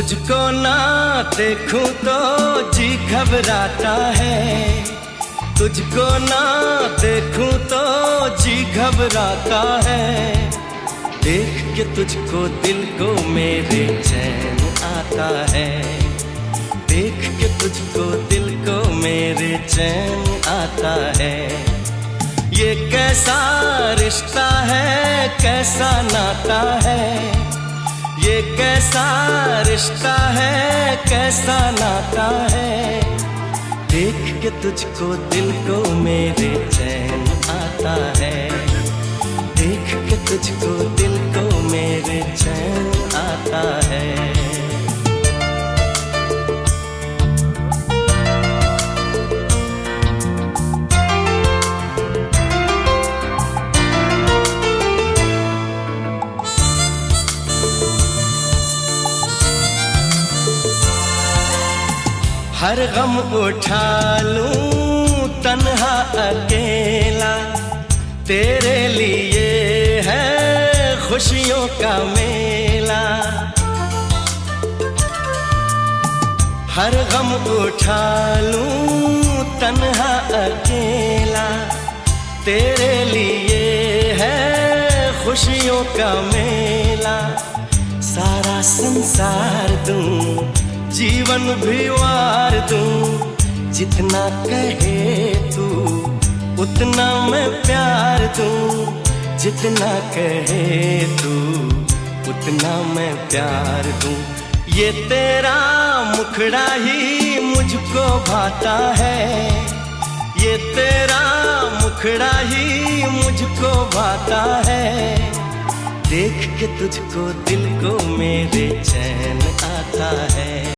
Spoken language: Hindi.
तुझको ना देखूं तो जी घबराता है, तुझको ना देखूं तो जी घबराता है। देख के तुझको दिल को मेरे चैन आता है, देख के तुझको दिल को मेरे चैन आता है। ये कैसा रिश्ता है, कैसा नाता है, ये कैसा रिश्ता है, कैसा नाता है। देख के तुझको दिल को मेरे चैन आता है, देख के तुझको दिल को मेरे चैन आता है। हर गम उठा लूं तन्हा अकेला, तेरे लिए है खुशियों का मेला। हर गम उठा लूं तन्हा अकेला, तेरे लिए है खुशियों का मेला। सारा संसार दूं, जीवन भी वार दूं, जितना कहे तू उतना मैं प्यार दूं, जितना कहे तू उतना मैं प्यार दूं। ये तेरा मुखड़ा ही मुझको भाता है, ये तेरा मुखड़ा ही मुझको भाता है। देख के तुझको दिल को मेरे चैन